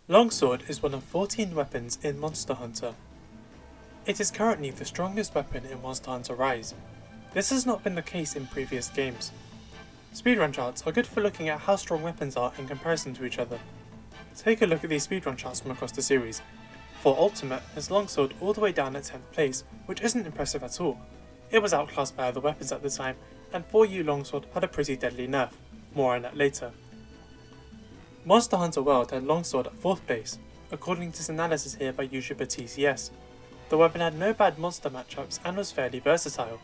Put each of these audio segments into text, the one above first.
Longsword is one of 14 weapons in Monster Hunter. It is currently the strongest weapon in Monster Hunter Rise. This has not been the case in previous games. Speedrun charts are good for looking at how strong weapons are in comparison to each other. Take a look at these speedrun charts from across the series. For Ultimate has Longsword all the way down at 10th place, which isn't impressive at all. It was outclassed by other weapons at the time, and 4U Longsword had a pretty deadly nerf. More on that later. Monster Hunter World had Longsword at 4th place, according to this analysis here by YouTuber TCS. The weapon had no bad monster matchups and was fairly versatile.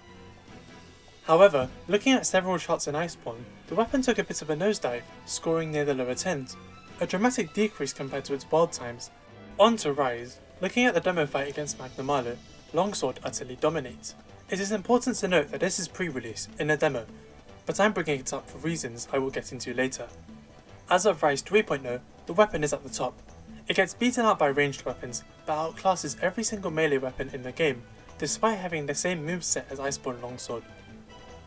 However, looking at several charts in Iceborne, the weapon took a bit of a nosedive, scoring near the lower 10s, a dramatic decrease compared to its wild times. On to Rise, looking at the demo fight against Magnamalo, Longsword utterly dominates. It is important to note that this is pre-release, in a demo, but I'm bringing it up for reasons I will get into later. As of Rise 3.0, the weapon is at the top. It gets beaten out by ranged weapons, but outclasses every single melee weapon in the game, despite having the same moveset as Iceborne Longsword.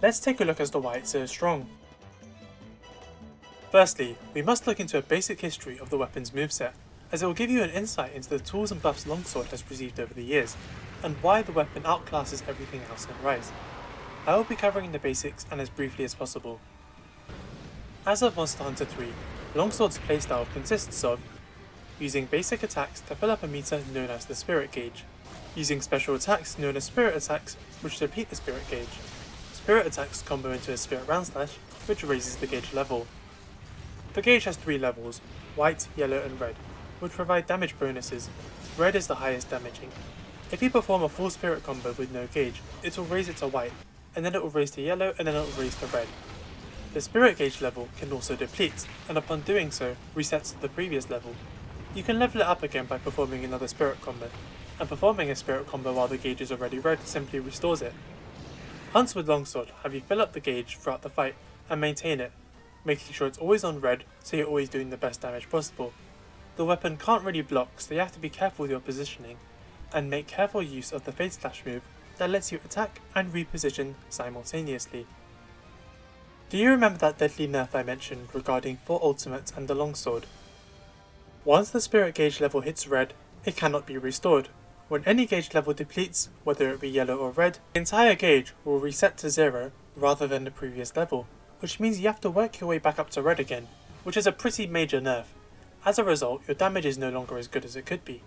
Let's take a look as to why it's so strong. Firstly, we must look into a basic history of the weapon's moveset, as it will give you an insight into the tools and buffs Longsword has received over the years, and why the weapon outclasses everything else in Rise. I will be covering the basics and as briefly as possible. As of Monster Hunter 3, Longsword's playstyle consists of using basic attacks to fill up a meter known as the Spirit Gauge, using special attacks known as Spirit Attacks which deplete the Spirit Gauge. Spirit Attacks combo into a Spirit Round Slash which raises the gauge level. The gauge has 3 levels, white, yellow and red, which provide damage bonuses. Red is the highest damaging. If you perform a full Spirit combo with no gauge, it will raise it to white, and then it will raise to yellow and then it will raise to red. The Spirit Gauge level can also deplete, and upon doing so, resets to the previous level. You can level it up again by performing another Spirit combo, and performing a Spirit combo while the gauge is already red simply restores it. Hunts with Longsword have you fill up the gauge throughout the fight and maintain it, making sure it's always on red so you're always doing the best damage possible. The weapon can't really block, so you have to be careful with your positioning, and make careful use of the Fade Slash move that lets you attack and reposition simultaneously. Do you remember that deadly nerf I mentioned regarding 4 Ultimates and the Longsword? Once the Spirit Gauge level hits red, it cannot be restored. When any gauge level depletes, whether it be yellow or red, the entire gauge will reset to 0 rather than the previous level, which means you have to work your way back up to red again, which is a pretty major nerf. As a result, your damage is no longer as good as it could be.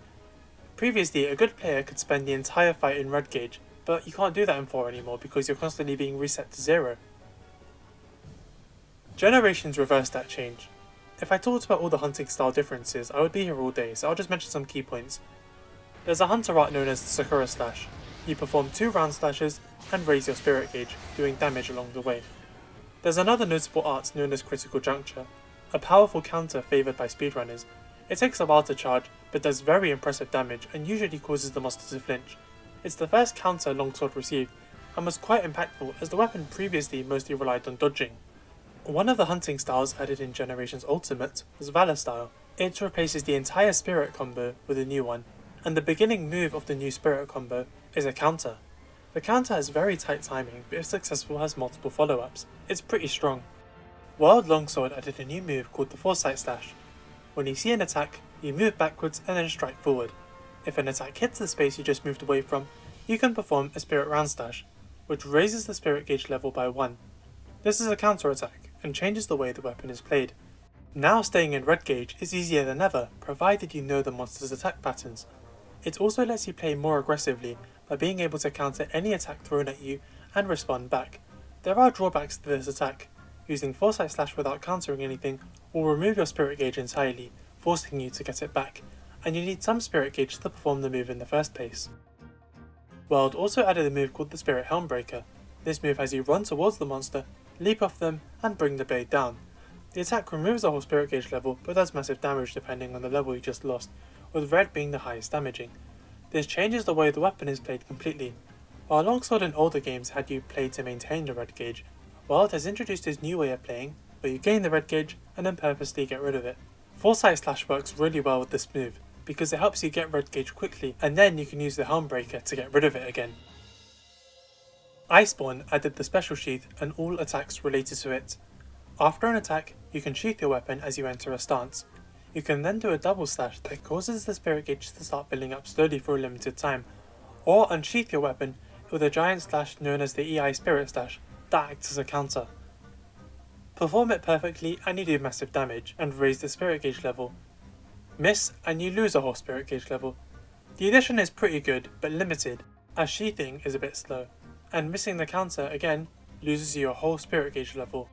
Previously, a good player could spend the entire fight in red gauge, but you can't do that in 4 anymore because you're constantly being reset to 0. Generations reversed that change. If I talked about all the hunting style differences, I would be here all day, so I'll just mention some key points. There's a hunter art known as the Sakura Slash. You perform 2 round slashes and raise your Spirit Gauge, doing damage along the way. There's another notable art known as Critical Juncture, a powerful counter favoured by speedrunners. It takes a while to charge, but does very impressive damage and usually causes the monster to flinch. It's the first counter Longsword received, and was quite impactful as the weapon previously mostly relied on dodging. One of the hunting styles added in Generations Ultimate was Valor style. It replaces the entire Spirit combo with a new one, and the beginning move of the new Spirit combo is a counter. The counter has very tight timing, but if successful has multiple follow-ups. It's pretty strong. Wild Longsword added a new move called the Foresight Slash. When you see an attack, you move backwards and then strike forward. If an attack hits the space you just moved away from, you can perform a Spirit Round Slash, which raises the Spirit Gauge level by 1. This is a counter attack, and changes the way the weapon is played. Now staying in red gauge is easier than ever, provided you know the monster's attack patterns. It also lets you play more aggressively by being able to counter any attack thrown at you and respond back. There are drawbacks to this attack. Using Foresight Slash without countering anything will remove your Spirit Gauge entirely, forcing you to get it back, and you need some Spirit Gauge to perform the move in the first place. World also added a move called the Spirit Helm Breaker. This move has you run towards the monster, leap off them, and bring the blade down. The attack removes the whole Spirit Gauge level, but does massive damage depending on the level you just lost, with red being the highest damaging. This changes the way the weapon is played completely. While Longsword in older games had you play to maintain the red gauge, Wild has introduced his new way of playing, where you gain the red gauge and then purposely get rid of it. Foresight Slash works really well with this move, because it helps you get red gauge quickly, and then you can use the Helm Breaker to get rid of it again. Iceborne added the Special Sheath and all attacks related to it. After an attack, you can sheath your weapon as you enter a stance. You can then do a double slash that causes the spirit gauge to start filling up slowly for a limited time, or unsheath your weapon with a giant slash known as the Iai Spirit Slash that acts as a counter. Perform it perfectly and you do massive damage and raise the spirit gauge level. Miss and you lose a whole spirit gauge level. The addition is pretty good but limited, as sheathing is a bit slow, and missing the counter again loses you a whole spirit gauge level.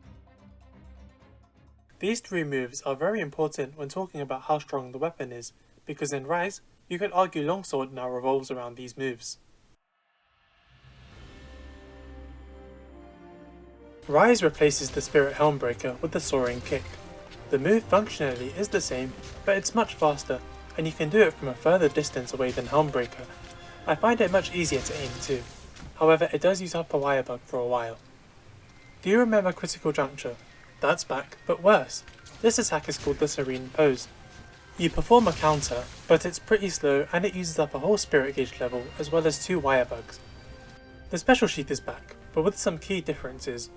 These three moves are very important when talking about how strong the weapon is, because in Rise, you could argue Longsword now revolves around these moves. Rise replaces the Spirit Helmbreaker with the Soaring Kick. The move functionally is the same, but it's much faster, and you can do it from a further distance away than Helmbreaker. I find it much easier to aim too, however it does use up a wire bug for a while. Do you remember Critical Juncture? That's back, but worse. This attack is called the Serene Pose. You perform a counter, but it's pretty slow and it uses up a whole spirit gauge level as well as 2 wire bugs. The Special Sheath is back, but with some key differences.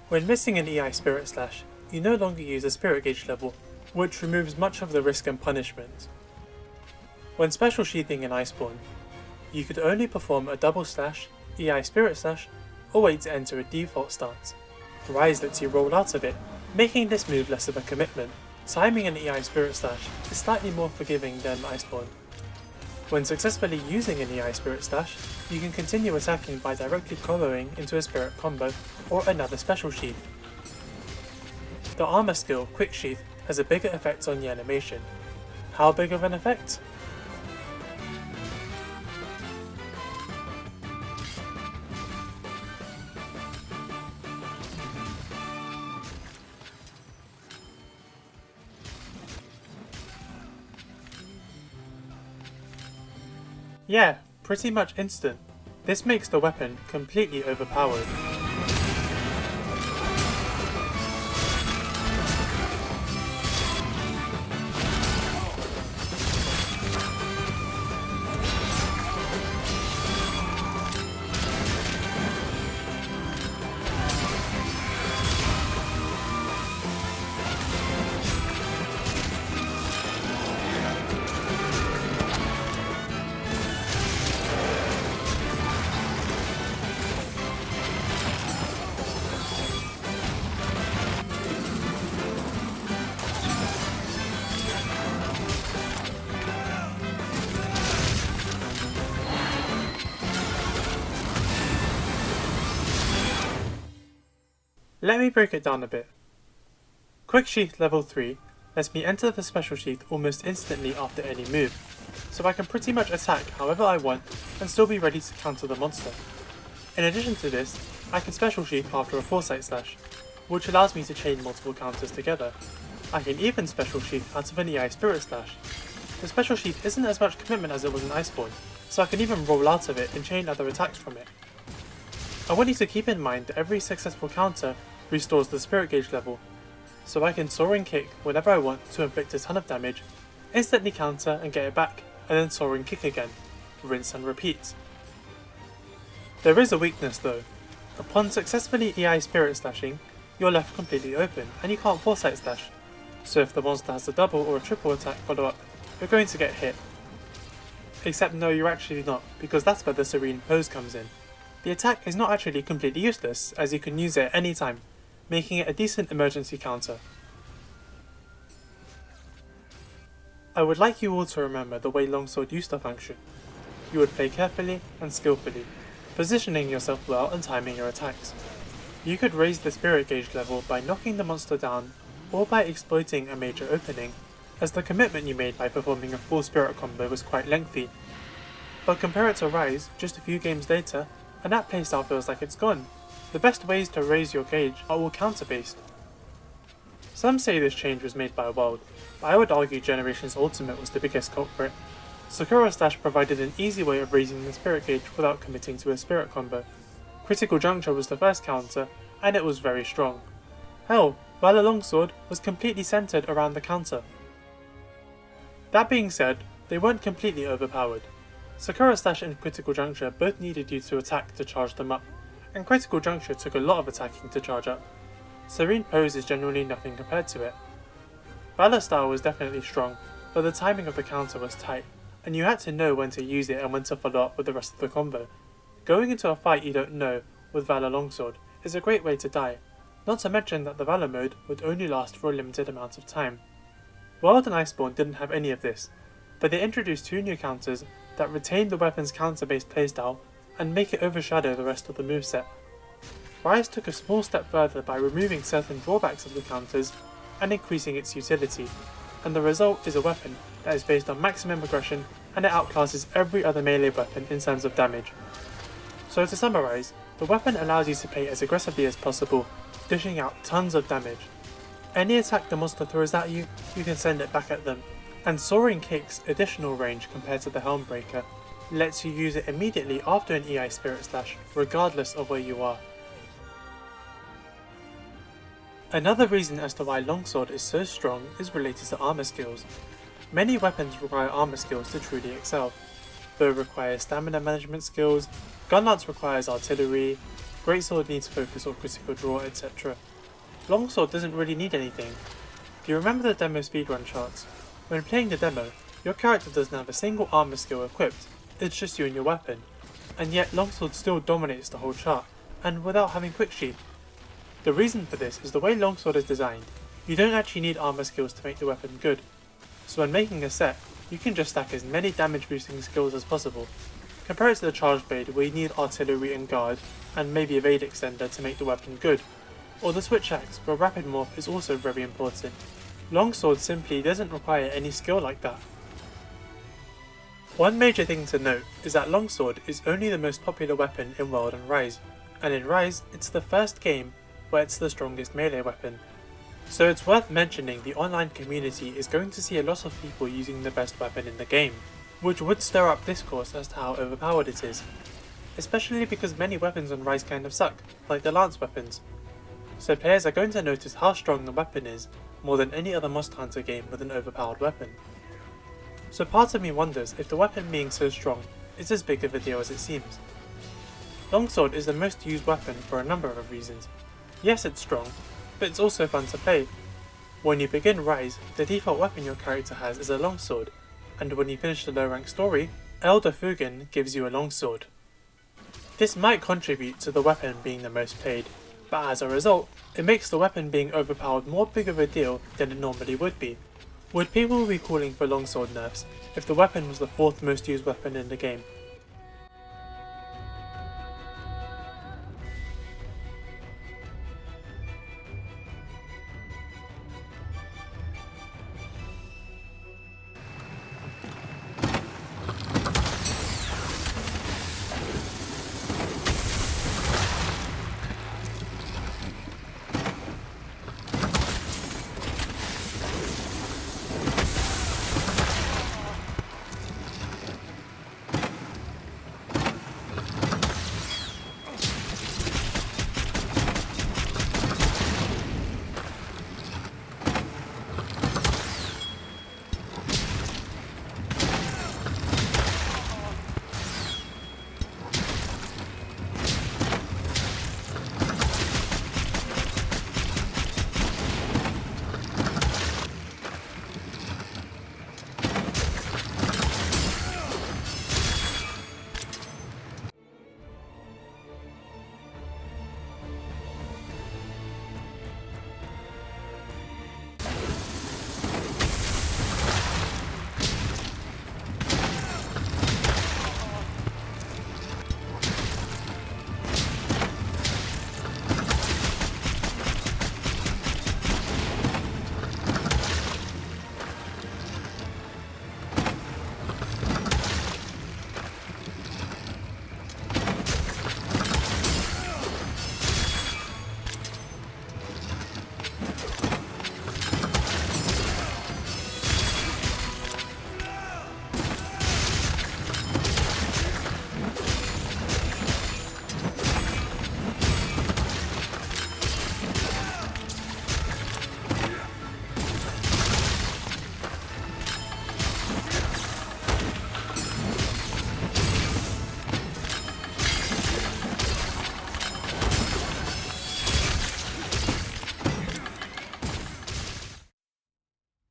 When missing an Iai Spirit Slash, you no longer use a spirit gauge level, which removes much of the risk and punishment. When special sheathing in Iceborne, you could only perform a double slash, Iai Spirit Slash, or wait to enter a default stance. Rise lets you roll out of it, making this move less of a commitment. Timing an Iai Spirit Slash is slightly more forgiving than Iceborne. When successfully using an Iai Spirit Slash, you can continue attacking by directly comboing into a spirit combo or another special sheath. The armor skill Quick Sheath has a bigger effect on the animation. How big of an effect? Yeah, pretty much instant. This makes the weapon completely overpowered. Let me break it down a bit. Quick Sheath level 3 lets me enter the special sheath almost instantly after any move, so I can pretty much attack however I want and still be ready to counter the monster. In addition to this, I can special sheath after a Foresight Slash, which allows me to chain multiple counters together. I can even special sheath out of an Iai Spirit Slash. The special sheath isn't as much commitment as it was in Iceborne, so I can even roll out of it and chain other attacks from it. I want you to keep in mind that every successful counter restores the spirit gauge level, so I can Soaring Kick whenever I want to inflict a ton of damage, instantly counter and get it back, and then Soaring Kick again, rinse and repeat. There is a weakness though. Upon successfully Iai Spirit Slashing, you're left completely open and you can't Foresight Slash, so if the monster has a double or a triple attack follow up, you're going to get hit. Except no, you're actually not, because that's where the Serene Pose comes in. The attack is not actually completely useless, as you can use it at any time, making it a decent emergency counter. I would like you all to remember the way Longsword used to function. You would play carefully and skillfully, positioning yourself well and timing your attacks. You could raise the spirit gauge level by knocking the monster down, or by exploiting a major opening, as the commitment you made by performing a full spirit combo was quite lengthy. But compare it to Rise, just a few games later, and that playstyle feels like it's gone. The best ways to raise your gauge are all counter based. Some say this change was made by World, but I would argue Generations Ultimate was the biggest culprit. Sakura Slash provided an easy way of raising the spirit gauge without committing to a spirit combo. Critical Juncture was the first counter, and it was very strong. Hell, Valor Longsword was completely centered around the counter. That being said, they weren't completely overpowered. Sakura Slash and Critical Juncture both needed you to attack to charge them up, and Critical Juncture took a lot of attacking to charge up. Serene Pose is generally nothing compared to it. Valor style was definitely strong, but the timing of the counter was tight, and you had to know when to use it and when to follow up with the rest of the combo. Going into a fight you don't know with Valor Longsword is a great way to die, not to mention that the Valor mode would only last for a limited amount of time. World and Iceborne didn't have any of this, but they introduced 2 new counters that retain the weapon's counter-based playstyle and make it overshadow the rest of the moveset. Rise took a small step further by removing certain drawbacks of the counters and increasing its utility, and the result is a weapon that is based on maximum aggression and it outclasses every other melee weapon in terms of damage. So to summarise, the weapon allows you to play as aggressively as possible, dishing out tons of damage. Any attack the monster throws at you, you can send it back at them, and Soaring Kick's additional range compared to the Helmbreaker lets you use it immediately after an Iai Spirit Slash, regardless of where you are. Another reason as to why Longsword is so strong is related to armour skills. Many weapons require armour skills to truly excel. Bow requires stamina management skills, Gunlance requires artillery, Greatsword needs focus or critical draw, etc. Longsword doesn't really need anything. If you remember the demo speedrun charts, when playing the demo, your character doesn't have a single armour skill equipped, it's just you and your weapon, and yet Longsword still dominates the whole chart, and without having quick sheath. The reason for this is the way Longsword is designed, you don't actually need armour skills to make the weapon good, so when making a set, you can just stack as many damage boosting skills as possible. Compare it to the Charged Blade where you need artillery and guard, and maybe evade extender to make the weapon good, or the Switch Axe where rapid morph is also very important. Longsword simply doesn't require any skill like that. One major thing to note is that Longsword is only the most popular weapon in World and Rise, and in Rise it's the first game where it's the strongest melee weapon. So it's worth mentioning the online community is going to see a lot of people using the best weapon in the game, which would stir up discourse as to how overpowered it is, especially because many weapons on Rise kind of suck, like the lance weapons. So players are going to notice how strong the weapon is more than any other Monster Hunter game with an overpowered weapon. So part of me wonders if the weapon being so strong is as big of a deal as it seems. Longsword is the most used weapon for a number of reasons. Yes, it's strong, but it's also fun to play. When you begin Rise, the default weapon your character has is a longsword, and when you finish the low rank story, Elder Fugen gives you a longsword. This might contribute to the weapon being the most played, but as a result, it makes the weapon being overpowered more big of a deal than it normally would be. Would people be calling for longsword nerfs if the weapon was the 4th most used weapon in the game?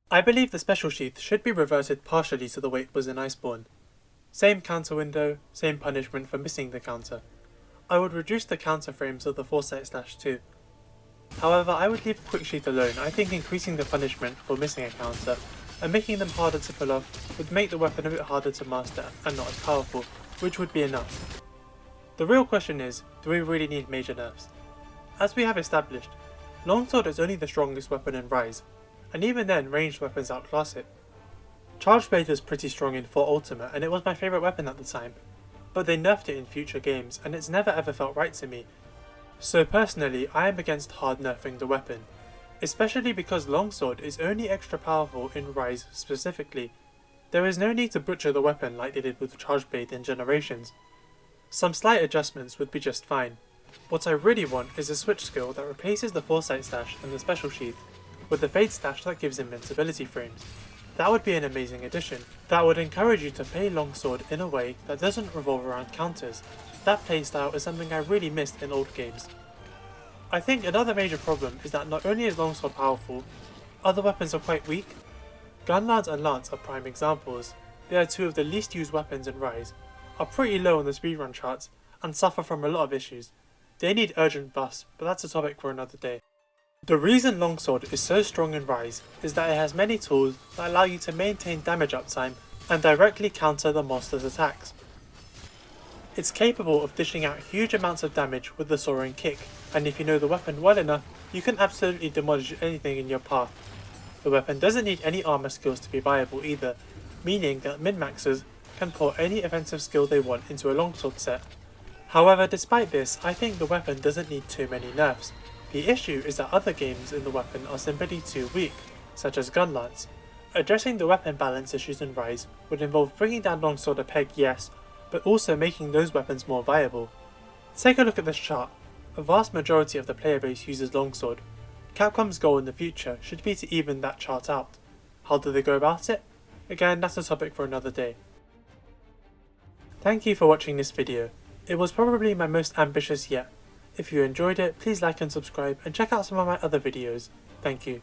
I believe the special sheath should be reverted partially to the way it was in Iceborne. Same counter window, same punishment for missing the counter. I would reduce the counter frames of the Foresight Slash too. However, I would leave Quick Sheath alone. I think increasing the punishment for missing a counter and making them harder to pull off would make the weapon a bit harder to master and not as powerful, which would be enough. The real question is, do we really need major nerfs? As we have established, Longsword is only the strongest weapon in Rise, and even then ranged weapons outclass it. Charged Blade was pretty strong in 4 Ultimate and it was my favourite weapon at the time, but they nerfed it in future games and it's never ever felt right to me. So personally, I am against hard nerfing the weapon, especially because Longsword is only extra powerful in Rise specifically. There is no need to butcher the weapon like they did with Charged Blade in Generations. Some slight adjustments would be just fine. What I really want is a switch skill that replaces the Foresight Slash and the Special Sheath with the Fade Slash that gives invincibility frames. That would be an amazing addition. That would encourage you to play Longsword in a way that doesn't revolve around counters. That playstyle is something I really missed in old games. I think another major problem is that not only is Longsword powerful, other weapons are quite weak. Gunlance and Lance are prime examples. They are 2 of the least used weapons in Rise, are pretty low on the speedrun charts, and suffer from a lot of issues. They need urgent buffs, but that's a topic for another day. The reason Longsword is so strong in Rise is that it has many tools that allow you to maintain damage uptime and directly counter the monster's attacks. It's capable of dishing out huge amounts of damage with the soaring kick, and if you know the weapon well enough, you can absolutely demolish anything in your path. The weapon doesn't need any armor skills to be viable either, meaning that min-maxers can pour any offensive skill they want into a Longsword set. However, despite this, I think the weapon doesn't need too many nerfs. The issue is that other games in the weapon are simply too weak, such as Gunlance. Addressing the weapon balance issues in Rise would involve bringing down Longsword a peg, yes, but also making those weapons more viable. Take a look at this chart. A vast majority of the player base uses Longsword. Capcom's goal in the future should be to even that chart out. How do they go about it? Again, that's a topic for another day. Thank you for watching this video. It was probably my most ambitious yet. If you enjoyed it, please like and subscribe and check out some of my other videos. Thank you.